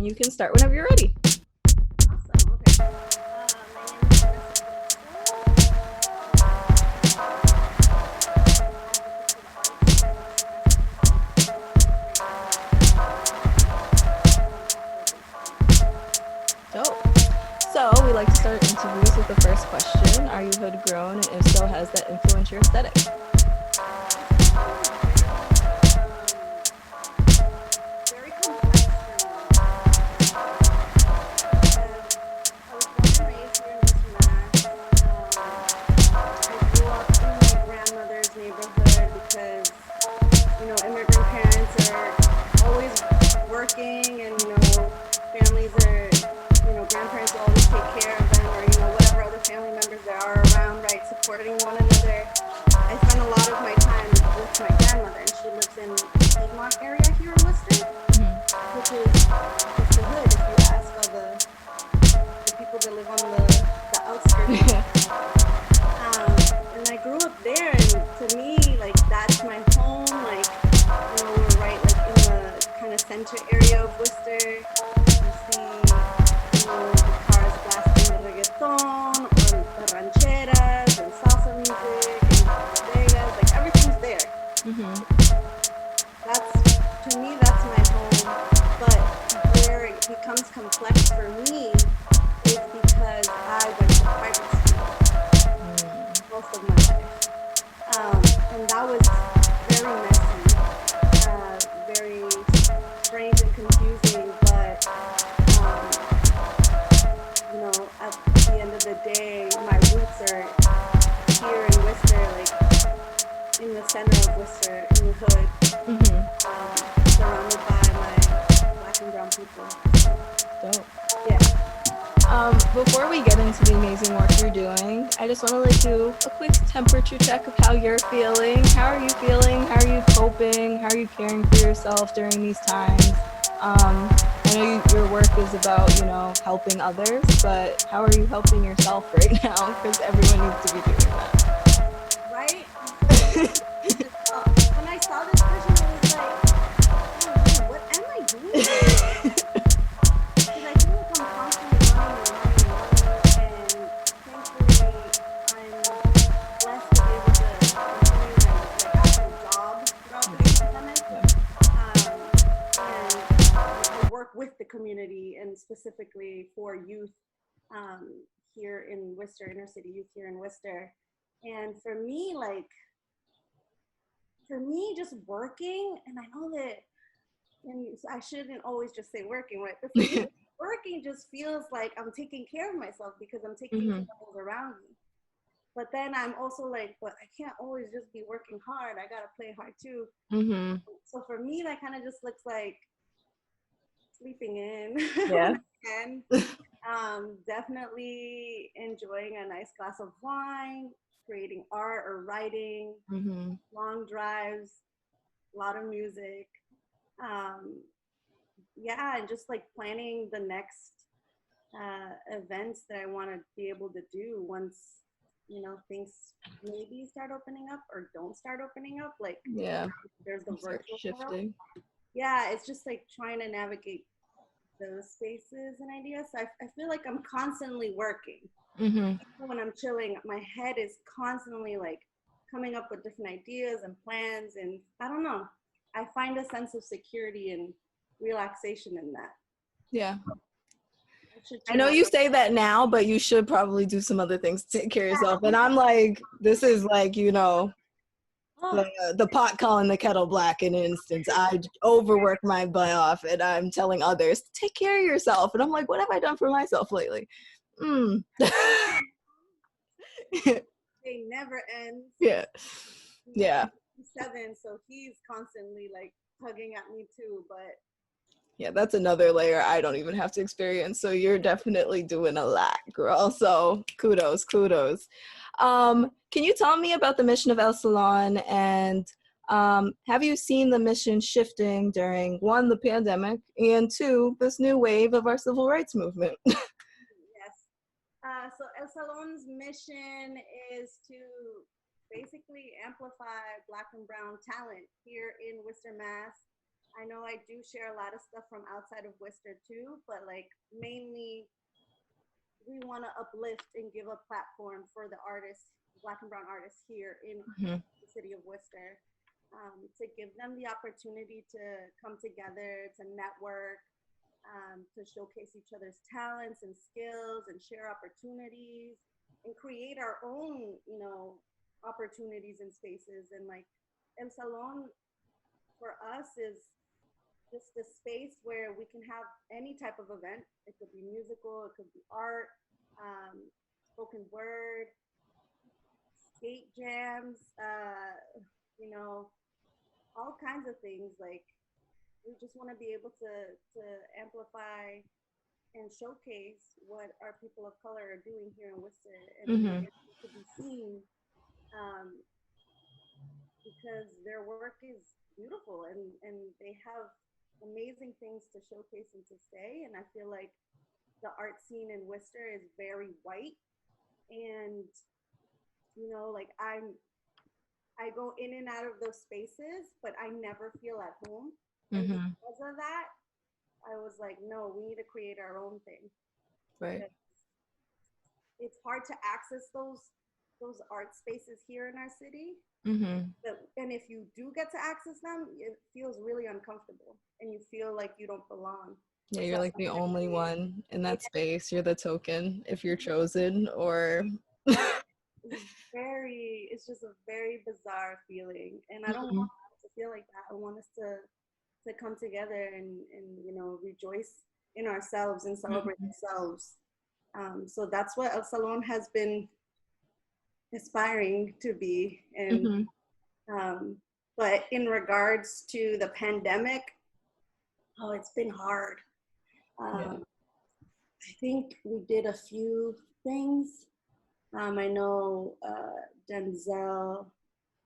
and you can start whenever you're ready. Awesome. Okay. My name is Dope. So we like to start interviews with the first question. Are you hood grown? And if so, has that influenced your aesthetic? very complex for me because I was born and raised here in Western Mass. I grew up in my grandmother's neighborhood because, immigrant parents are always working and, families are, grandparents will always take care of them or, whatever other family members there are around, right, supporting one another. I spend a lot of my time with my grandmother, and she lives in the Piedmont area here in Worcester, which is just the hood if you ask all the people that live on the outskirts. And I grew up there, and to me, like, that's my home. Like, we're right, like, in the kind of center area of Worcester. You see, the cars blasting the reggaeton, or the rancheras, and salsa music, and bodegas, like, everything's there. To me, that's my home. But where it becomes complex for me is because I went to private school most of my life. And that was very messy, very strange and confusing, but, at the end of the day, my roots are here in Worcester, like, in the center of Worcester, in the hood, surrounded by my Black and brown people. Dope. Yeah. Before we get into the amazing work you're doing, I just want to do a quick temperature check of how you're feeling. How are you feeling? How are you coping? How are you caring for yourself during these times? I know your work is about, helping others, but how are you helping yourself right now? Because everyone needs to be doing that. Right? When I saw this question, I was like, oh, what am I doing? Because I feel like I'm constantly running, and thankfully I'm blessed to be able to continue my actual job throughout the pandemic. And I work with the community, and specifically for youth here in Worcester, inner city youth here in Worcester. And for me, just working, and I know that, and I shouldn't always just say working, right? But for me, working just feels like I'm taking care of myself because I'm taking care of those around me. But then I'm also like, but I can't always just be working hard. I gotta play hard too. So for me, that kind of just looks like sleeping in Yeah. when I can. Definitely enjoying a nice glass of wine, creating art or writing, long drives, a lot of music. Yeah, and just like planning the next events that I want to be able to do once, things maybe start opening up or don't start opening up. Like, there's the virtual shifting. Yeah, it's just like trying to navigate those spaces and ideas. So I feel like I'm constantly working. Even when I'm chilling, my head is constantly like coming up with different ideas and plans, and I don't know. I find a sense of security and relaxation in that. Yeah. I know you say that now, but you should probably do some other things to take care of yourself. And I'm like, this is like, the pot calling the kettle black in an instance. I overwork my butt off, and I'm telling others, take care of yourself. And I'm like, what have I done for myself lately? They never ends. Yeah. Yeah. He's 7, so he's constantly like tugging at me too, but yeah, that's another layer I don't even have to experience. So you're definitely doing a lot, girl. So kudos. Can you tell me about the mission of El Salon, and have you seen the mission shifting during, 1, the pandemic, and 2, this new wave of our civil rights movement? Yes. So El Salon's mission is to basically amplify Black and brown talent here in Worcester, Mass. I know I do share a lot of stuff from outside of Worcester too, but like mainly we want to uplift and give a platform for the artists, Black and brown artists here in Mhm. the city of Worcester, to give them the opportunity to come together, to network, to showcase each other's talents and skills and share opportunities and create our own, you know, opportunities and spaces. And like El Salon for us is just a space where we can have any type of event. It could be musical, it could be art, spoken word, skate jams, you know, all kinds of things. Like we just want to be able to amplify and showcase what our people of color are doing here in Worcester, and Mhm. to be seen, um, because their work is beautiful, and they have amazing things to showcase and to say. And I feel like the art scene in Worcester is very white, and you know, like I go in and out of those spaces, but I never feel at home. And Mhm. because of that, I was like, no, we need to create our own thing. Right. It's hard to access those art spaces here in our city. Mhm. And if you do get to access them, it feels really uncomfortable, and you feel like you don't belong. Yeah, So you're like the only one in that space. You're the token if you're chosen, or it's just a very bizarre feeling, and I don't Mhm. want us to feel like that. I want us to come together and you know, rejoice in ourselves and celebrate Mhm. ourselves. So that's what El Salon has been aspiring to be. And Mhm. but in regards to the pandemic, oh, it's been hard. Yeah. I think we did a few things. I know Denzel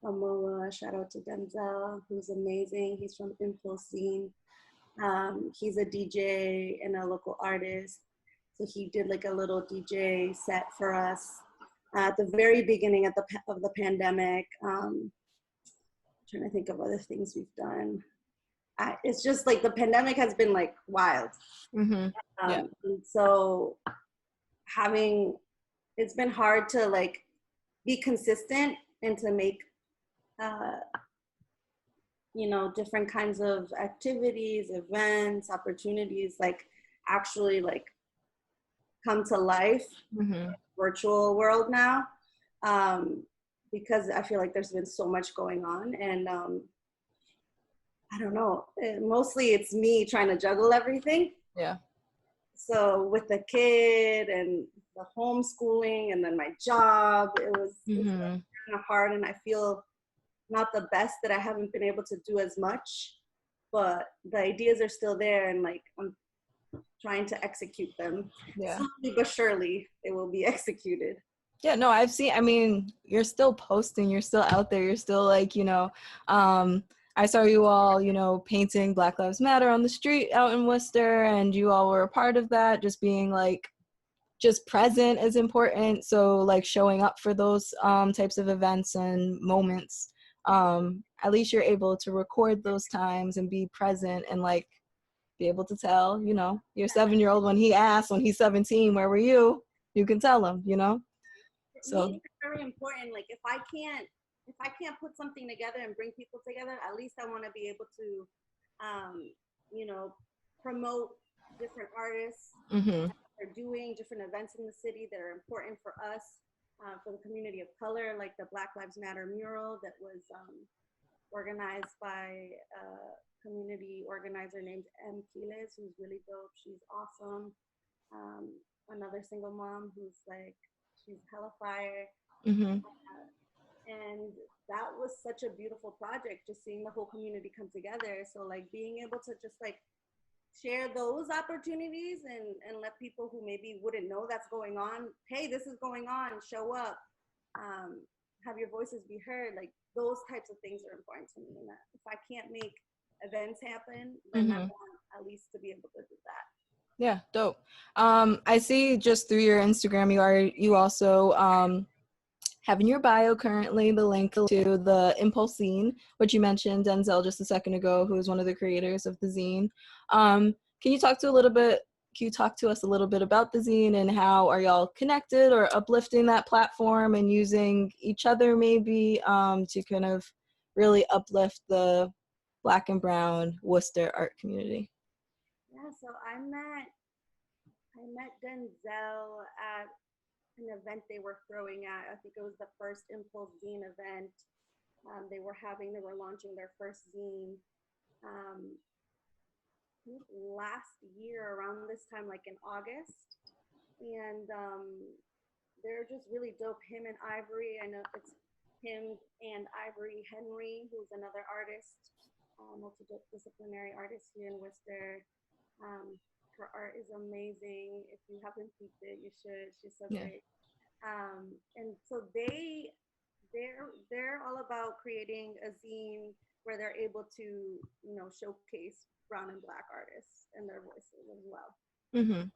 Amoa, shout out to Denzel, who's amazing. He's from Impulse Scene. He's a DJ and a local artist. So he did like a little DJ set for us at the very beginning of the pandemic. Trying to think of other things we've done. It's just like the pandemic has been like wild. Mhm. Yeah. And so it's been hard to like be consistent and to make uh, you know, different kinds of activities, events, opportunities, like actually like come to life Mhm. virtual world now, because I feel like there's been so much going on. And I don't know, mostly it's me trying to juggle everything. Yeah. So with the kid and the homeschooling and then my job, it's Mhm. kind of hard, and I feel not the best that I haven't been able to do as much, but the ideas are still there, and like I'm trying to execute them. Yeah. Slowly but surely it will be executed. Yeah, no, I've seen, I mean, you're still posting, you're still out there, you're still like, I saw you all, painting Black Lives Matter on the street out in Worcester, and you all were a part of that, just being like, just present is important. So like showing up for those types of events and moments, at least you're able to record those times and be present and like be able to tell, your 7-year-old when he's 17, where were you? You can tell him, So Me, it's very important. Like if I can't put something together and bring people together, at least I want to be able to, you know, promote different artists mhm, that are doing different events in the city that are important for us, for the community of color, like the Black Lives Matter mural that was organized by a community organizer named M. Quiles, who's really dope. She's awesome. Another single mom who's like, she's hella fire. mhm, And that was such a beautiful project, just seeing the whole community come together. So like being able to just like share those opportunities and let people who maybe wouldn't know that's going on, hey, this is going on, show up, have your voices be heard. Like those types of things are important to me. And that if I can't make events happen, then I mhm. want at least to be able to do that. Yeah, dope. I see just through your Instagram, you also have in your bio currently the link to the Impulse zine, which you mentioned Denzel just a second ago, who is one of the creators of the zine. Can you talk to us a little bit about the zine and how are y'all connected or uplifting that platform and using each other maybe to kind of really uplift the Black and Brown Worcester art community? Yeah, so I met Denzel at an event they were throwing at. I think it was the first Impulse Zine event. They were launching their first zine. I think last year around this time, like in August. And they're just really dope. Him and Ivory, I know it's him and Ivory Henry, who's another artist, multidisciplinary artist here in Worcester. Her art is amazing. If you haven't seen it, you should. She's so great. And so they're all about creating a zine where they're able to, showcase brown and Black artists and their voices as well. Mm-hmm.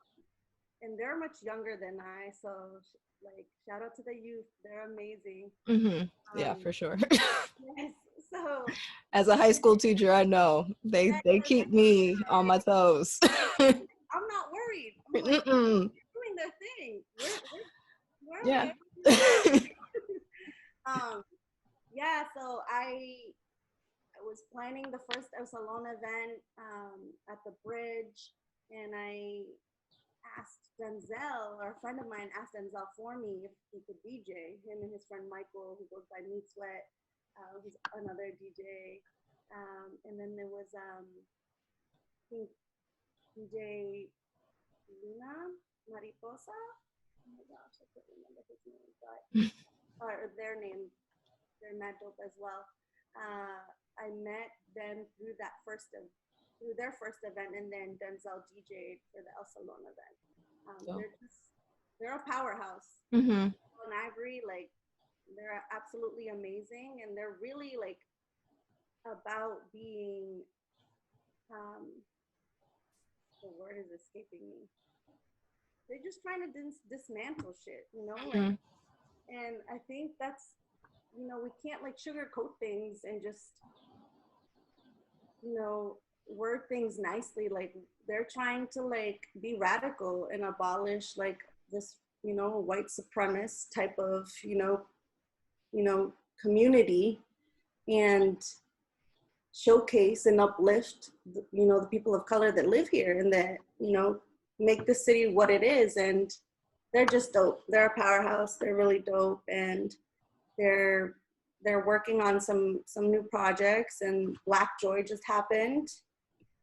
And they're much younger than I, so like shout out to the youth. They're amazing. Mm-hmm. Yeah, for sure. Yes. So as a high school teacher, I know they keep me on my toes. I'm not worried. I'm like, they're doing their thing. We're yeah. Yeah. So I was planning the first Salon event at the bridge, and I asked Denzel, or a friend of mine asked Denzel for me if he could DJ. Him and his friend Michael, who goes by Meat Sweat, who's another DJ. And then there was I think DJ Luna Mariposa. Oh my gosh, I can't remember his name, but or their name. They're mad dope as well. I met them through their first event, and then Denzel DJ'd for the El Salon event. They're a powerhouse. Mm-hmm. And Ivory, like, they're absolutely amazing, and they're really like about being the word is escaping me. They're just trying to dismantle shit, like, and I think that's, we can't like sugarcoat things and just, word things nicely. Like, they're trying to like be radical and abolish like this, white supremacist type of, community, and showcase and uplift, the people of color that live here, and that, make the city what it is. And they're just dope. They're a powerhouse. They're really dope. And they're working on some new projects, and Black Joy just happened.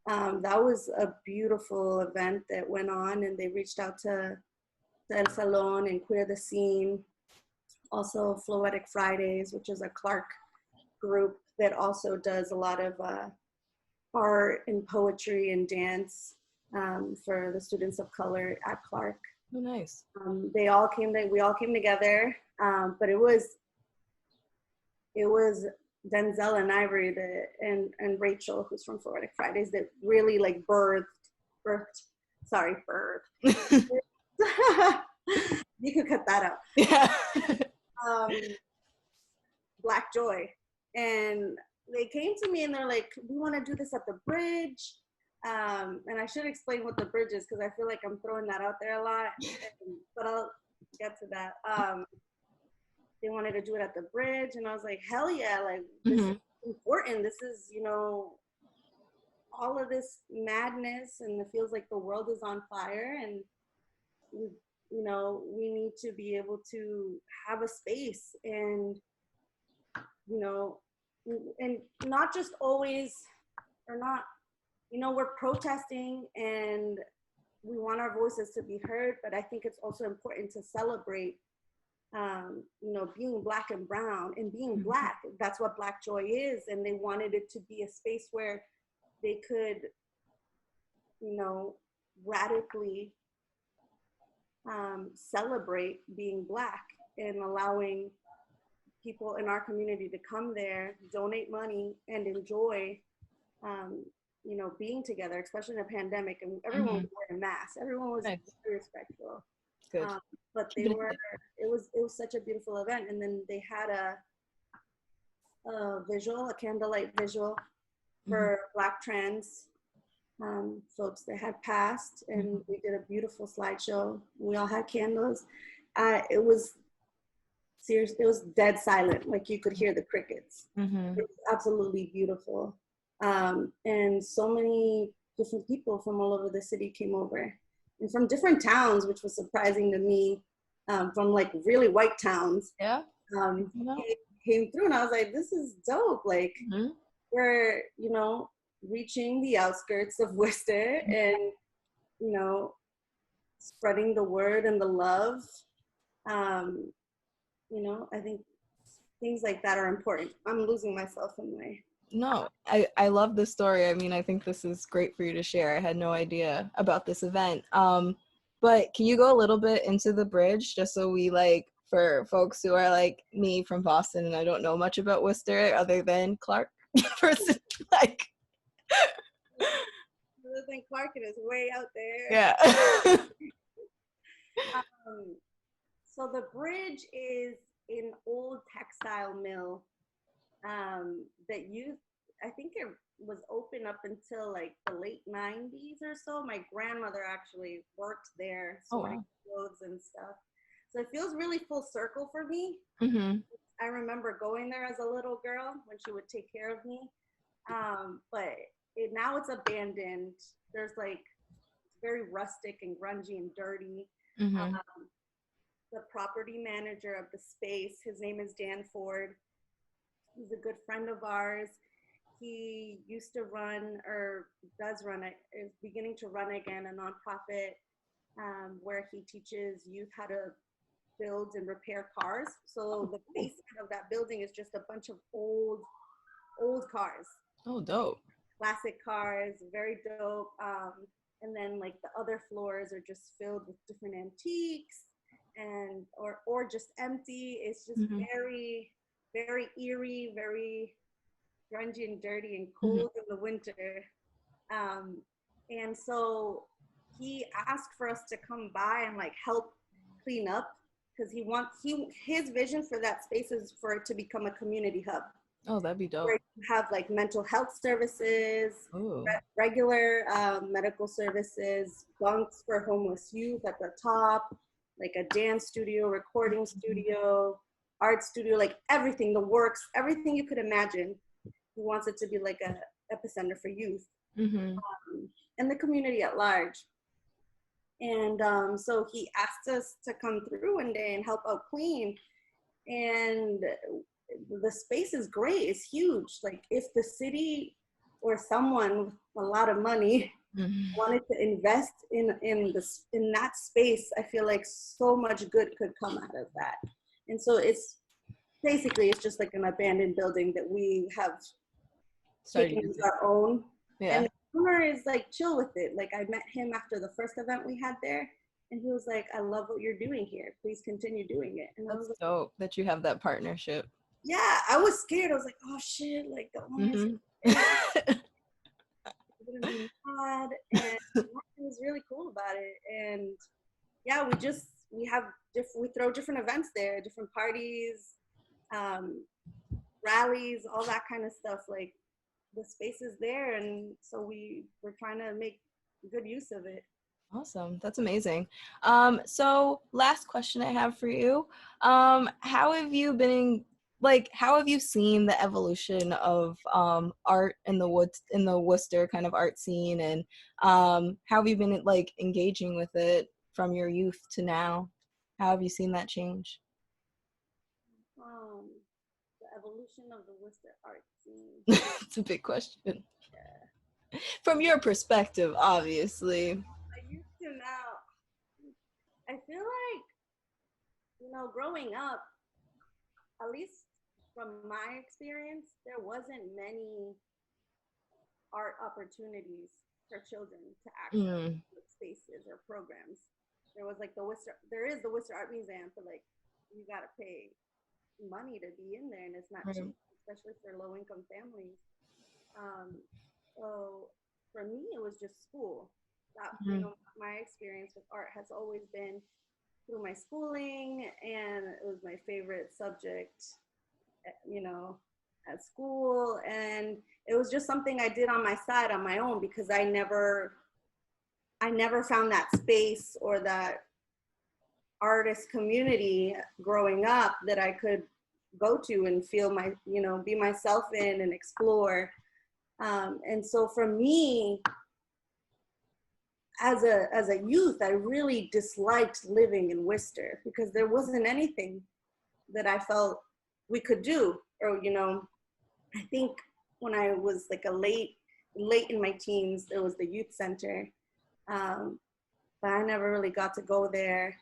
That was a beautiful event that went on, and they reached out to El Salon and Queer the Scene. Also Floetic Fridays, which is a Clark group that also does a lot of art and poetry and dance for the students of color at Clark. Oh, nice. We all came together, but it was Denzel and Ivory and Rachel, who's from Floetic Fridays, that really like birthed. You could cut that out. Yeah. Black Joy. And they came to me and they're like, we want to do this at the bridge. And I should explain what the bridge is, because I feel like I'm throwing that out there a lot, but I'll get to that. They wanted to do it at the bridge, and I was like, hell yeah, like, this is important. This is, all of this madness, and it feels like the world is on fire, and we need to be able to have a space, and and not just always, or not, we're protesting and we want our voices to be heard, but I think it's also important to celebrate being Black and brown and being Black. That's what Black Joy is. And they wanted it to be a space where they could, radically celebrate being Black, and allowing people in our community to come there, donate money, and enjoy, being together, especially in a pandemic. And everyone was wearing masks. Everyone was very respectful. Good. But Keep they it were, it was such a beautiful event. And then they had a candlelight visual for Black trans folks that had passed, and we did a beautiful slideshow. We all had candles. It was serious. It was dead silent, like you could hear the crickets. It was absolutely beautiful, and so many different people from all over the city came over, and from different towns, which was surprising to me. From like really white towns, came through, and I was like, "This is dope!" Like we're, reaching the outskirts of Worcester and, spreading the word and the love. I think things like that are important. I'm losing myself in my. No, I love this story. I mean, I think this is great for you to share. I had no idea about this event. But can you go a little bit into the bridge just so we for folks who are like me from Boston and I don't know much about Worcester other than Clark versus like. Other than Clark, it is way out there. Yeah. So the bridge is an old textile mill that I think it was open up until like the late 90s or so. My grandmother actually worked there, sorting clothes and stuff. So it feels really full circle for me. I remember going there as a little girl when she would take care of me. But now it's abandoned. There's it's very rustic and grungy and dirty. The property manager of the space, his name is Dan Ford. He's a good friend of ours. He used to run, or does run it, is beginning to run again, a nonprofit where he teaches youth how to build and repair cars. So the basement of that building is just a bunch of old cars. Oh, dope. Classic cars, very dope. And then like the other floors are just filled with different antiques and or just empty. It's just very, very eerie, very grungy and dirty and cold in the winter. And so he asked for us to come by and help clean up, because his vision for that space is for it to become a community hub. Oh, that'd be dope. Where you have mental health services, regular medical services, bunks for homeless youth at the top, like a dance studio, recording studio, art studio, everything, the works, everything you could imagine. He wants it to be like a epicenter for youth and the community at large. And so he asked us to come through one day and help out clean. And the space is great. It's huge. If the city or someone with a lot of money wanted to invest in that space, I feel like so much good could come out of that. And so it's just like an abandoned building that we have taken as our own. Yeah. And the owner is chill with it. I met him after the first event we had there, and he was like, "I love what you're doing here. Please continue doing it." And I was like, dope that you have that partnership. Yeah, I was scared. I was like, "Oh shit!" The owners gonna be mad, and he was really cool about it. And yeah, we throw different events there, different parties, rallies, all that kind of stuff. The space is there, and so we're trying to make good use of it. Awesome. That's amazing. So last question I have for you. How have you seen the evolution of art in the Worcester kind of art scene, and how have you been engaging with it from your youth to now? How have you seen that change? The evolution of the Worcester art scene. It's a big question. Yeah. From your perspective, obviously. I used to now. I feel growing up, at least from my experience, there wasn't many art opportunities for children to access spaces or programs. There was there is the Worcester Art Museum, but you gotta pay money to be in there, and it's not cheap, especially for low-income families. So for me, it was just school. That my experience with art has always been through my schooling, and it was my favorite subject, you know, at school. And it was just something I did on my side, on my own, because I never found that space or that artist community growing up that I could go to and feel my, you know, be myself in and explore. And so for me, as a youth, I really disliked living in Worcester because there wasn't anything that I felt we could do. Or, you know, I think when I was like late in my teens, there was the youth center, but I never really got to go there.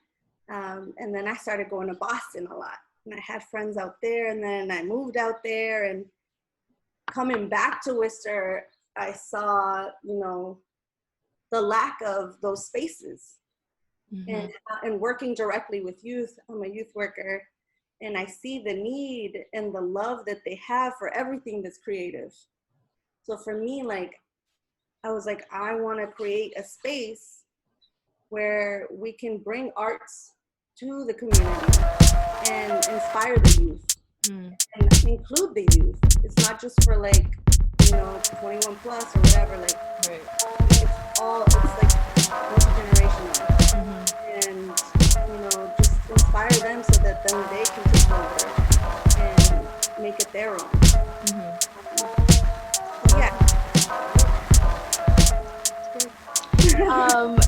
And then I started going to Boston a lot, and I had friends out there, and then I moved out there, and coming back to Worcester, I saw, you know, the lack of those spaces. Mm-hmm. And working directly with youth, I'm a youth worker, and I see the need and the love that they have for everything that's creative. So for me, like, I was like, I want to create a space where we can bring arts to the community and inspire the youth and include the youth. It's not just for, like, you know, 21 plus or whatever, like, right. It's like multi-generational. And, you know, just inspire them so that then they can take over and make it their own.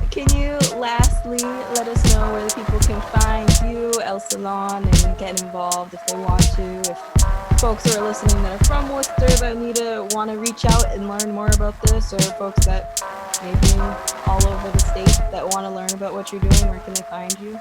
Can you lastly let us know where the people can find you, El Salon, and get involved if they want to? If folks who are listening that are from Worcester that want to reach out and learn more about this, or folks that maybe all over the state that want to learn about what you're doing, where can they find you?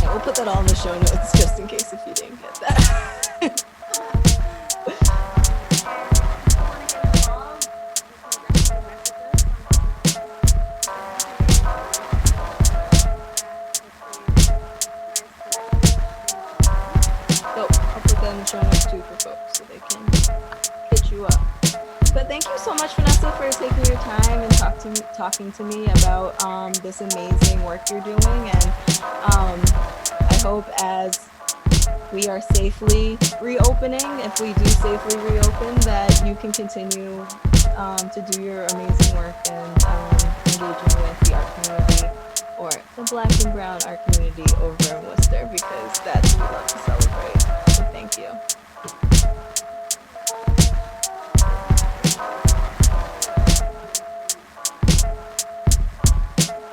We'll put that all in the show notes just in case if you didn't get that. So I'll put that in the show notes too for folks so they can hit you up. But thank you so much, Vanessa, for taking your time and talking to me about this amazing work you're doing. And I hope as we are safely reopening, if we do safely reopen, that you can continue to do your amazing work and engaging with the art community, or the Black and Brown art community over in Worcester, because that's what we love to celebrate. So thank you.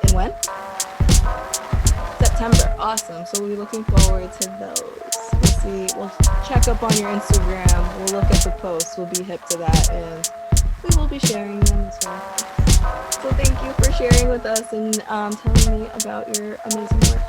And when? September. Awesome. So we're looking forward to those. We'll check up on your Instagram. We'll look at the posts. We'll be hip to that, and we will be sharing them as well. So thank you for sharing with us and telling me about your amazing work.